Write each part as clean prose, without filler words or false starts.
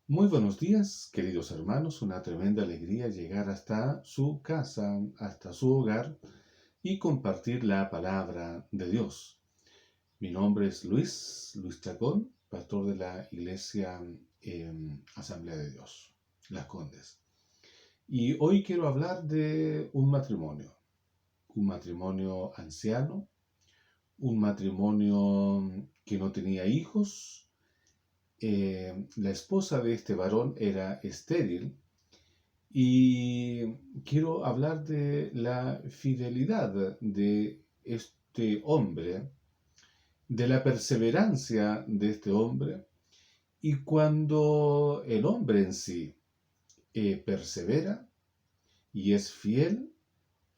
Muy buenos días, queridos hermanos. Una tremenda alegría llegar hasta su casa, hasta su hogar y compartir la palabra de Dios. Mi nombre es Luis Chacón, pastor de la Iglesia Asamblea de Dios, Las Condes. Y hoy quiero hablar de un matrimonio anciano, un matrimonio que no tenía hijos. La esposa de este varón era estéril. Y quiero hablar de la fidelidad de este hombre, de la perseverancia de este hombre, y cuando el hombre en sí persevera y es fiel,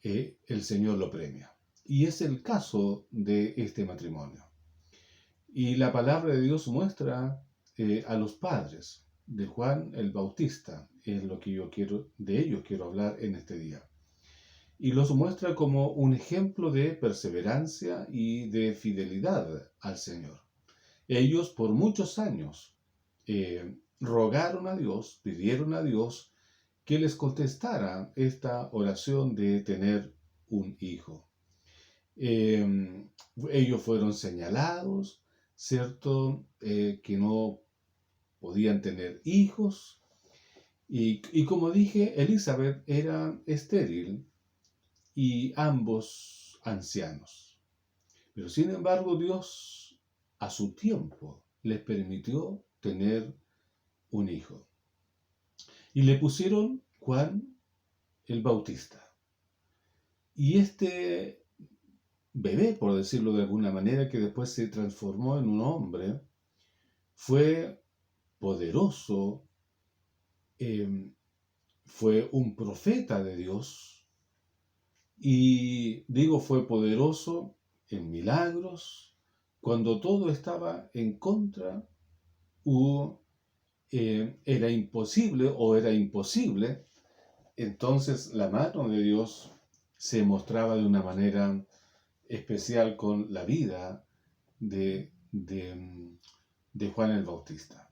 el Señor lo premia. Y es el caso de este matrimonio. Y la palabra de Dios muestra a los padres de Juan el Bautista, es lo que de ellos quiero hablar en este día. Y los muestra como un ejemplo de perseverancia y de fidelidad al Señor. Ellos por muchos años rogaron a Dios, pidieron a Dios que les contestara esta oración de tener un hijo. Ellos fueron señalados, ¿cierto? Que no podían tener hijos. Y como dije, Elizabeth era estéril y ambos ancianos. Pero sin embargo, Dios a su tiempo les permitió tener un hijo. Y le pusieron Juan el Bautista. Y este bebé, por decirlo de alguna manera, que después se transformó en un hombre, fue poderoso, fue un profeta de Dios, y digo fue poderoso en milagros, cuando todo estaba en contra, era imposible o era imposible, entonces la mano de Dios se mostraba de una manera especial con la vida de Juan el Bautista.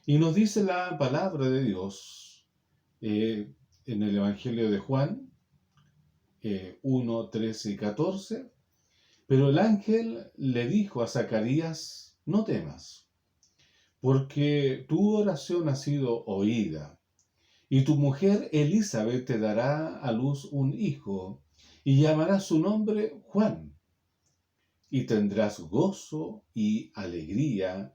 Y nos dice la palabra de Dios en el Evangelio de Juan 1, 13 y 14. Pero el ángel le dijo a Zacarías: no temas, porque tu oración ha sido oída, y tu mujer Elizabeth te dará a luz un hijo, y llamarás su nombre Juan, y tendrás gozo y alegría,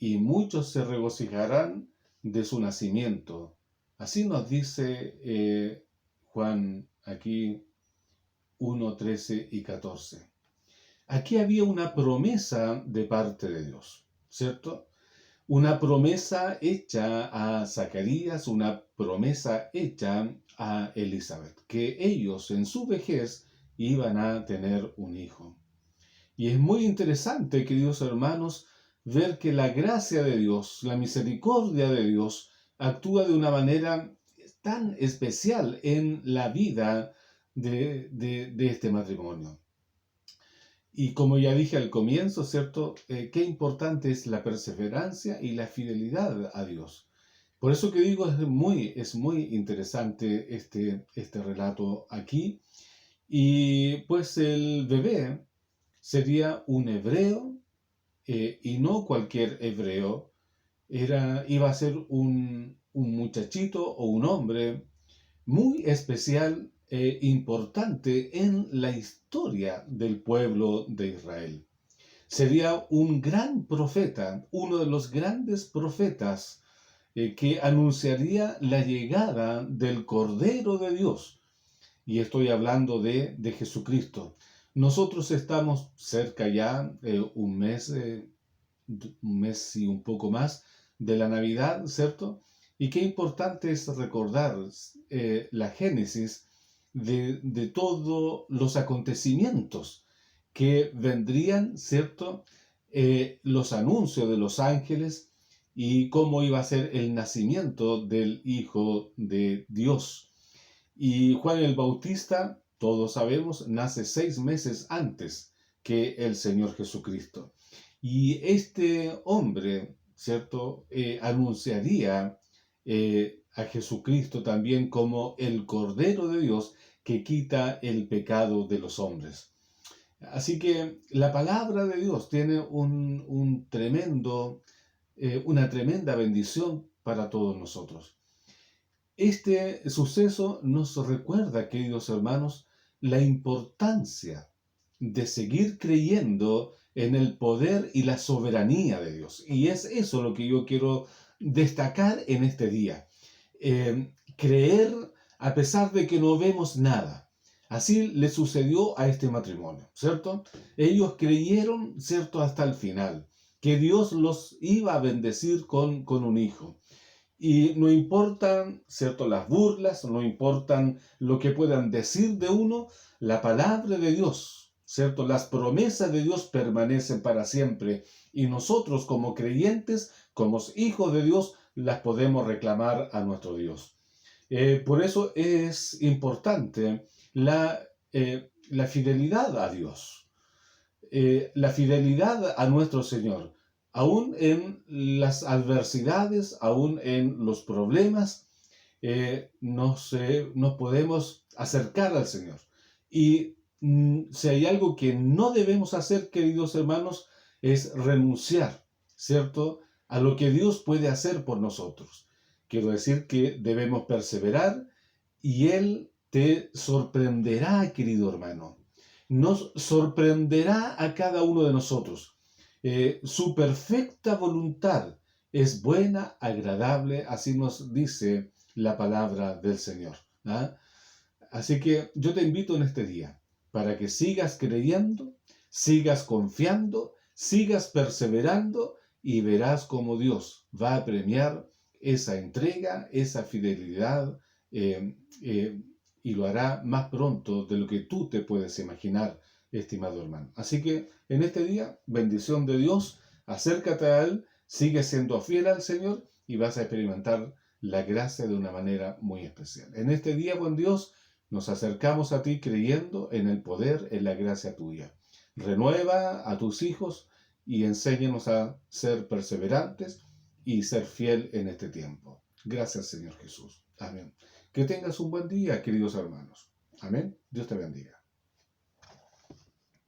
y muchos se regocijarán de su nacimiento. Así nos dice Juan aquí 1, 13 y 14. Aquí había una promesa de parte de Dios, ¿cierto? Una promesa hecha a Zacarías, una promesa hecha a Elizabeth, que ellos en su vejez iban a tener un hijo. Y es muy interesante, queridos hermanos, ver que la gracia de Dios, la misericordia de Dios, actúa de una manera tan especial en la vida de este matrimonio. Y como ya dije al comienzo, ¿cierto? Qué importante es la perseverancia y la fidelidad a Dios. Por eso que digo, es muy interesante este relato aquí. Y pues el bebé sería un hebreo, y no cualquier hebreo. Iba a ser un muchachito o un hombre muy especial e importante en la historia del pueblo de Israel. Sería un gran profeta, uno de los grandes profetas que anunciaría la llegada del Cordero de Dios. Y estoy hablando de Jesucristo. Nosotros estamos cerca ya, un mes y un poco más de la Navidad, ¿cierto? Y qué importante es recordar la génesis de todos los acontecimientos que vendrían, ¿cierto? Los anuncios de los ángeles y cómo iba a ser el nacimiento del Hijo de Dios. Y Juan el Bautista, todos sabemos, nace 6 meses antes que el Señor Jesucristo. Y este hombre ¿cierto? Anunciaría a Jesucristo también como el Cordero de Dios que quita el pecado de los hombres. Así que la palabra de Dios tiene una tremenda bendición para todos nosotros. Este suceso nos recuerda, queridos hermanos, la importancia de seguir creyendo en el poder y la soberanía de Dios. Y es eso lo que yo quiero destacar en este día. Creer a pesar de que no vemos nada. Así le sucedió a este matrimonio, ¿cierto? Ellos creyeron, ¿cierto?, hasta el final, que Dios los iba a bendecir con un hijo. Y no importan, ¿cierto?, las burlas, no importan lo que puedan decir de uno, la palabra de Dios, ¿cierto?, las promesas de Dios permanecen para siempre. Y nosotros como creyentes, como hijos de Dios, las podemos reclamar a nuestro Dios. Por eso es importante la fidelidad a Dios, la fidelidad a nuestro Señor, aún en las adversidades, aún en los problemas, nos podemos acercar al Señor. Y si hay algo que no debemos hacer, queridos hermanos, es renunciar, ¿cierto?, a lo que Dios puede hacer por nosotros. Quiero decir que debemos perseverar y Él te sorprenderá, querido hermano. Nos sorprenderá a cada uno de nosotros. Su perfecta voluntad es buena, agradable, así nos dice la palabra del Señor. ¿Ah? Así que yo te invito en este día para que sigas creyendo, sigas confiando, sigas perseverando y verás cómo Dios va a premiar esa entrega, esa fidelidad, eh, eh, y lo hará más pronto de lo que tú te puedes imaginar, estimado hermano. Así que en este día, bendición de Dios, acércate a Él, sigue siendo fiel al Señor y vas a experimentar la gracia de una manera muy especial. En este día, buen Dios, nos acercamos a ti creyendo en el poder, en la gracia tuya. Renueva a tus hijos y enséñanos a ser perseverantes y ser fiel en este tiempo. Gracias, Señor Jesús. Amén. Que tengas un buen día, queridos hermanos. Amén. Dios te bendiga.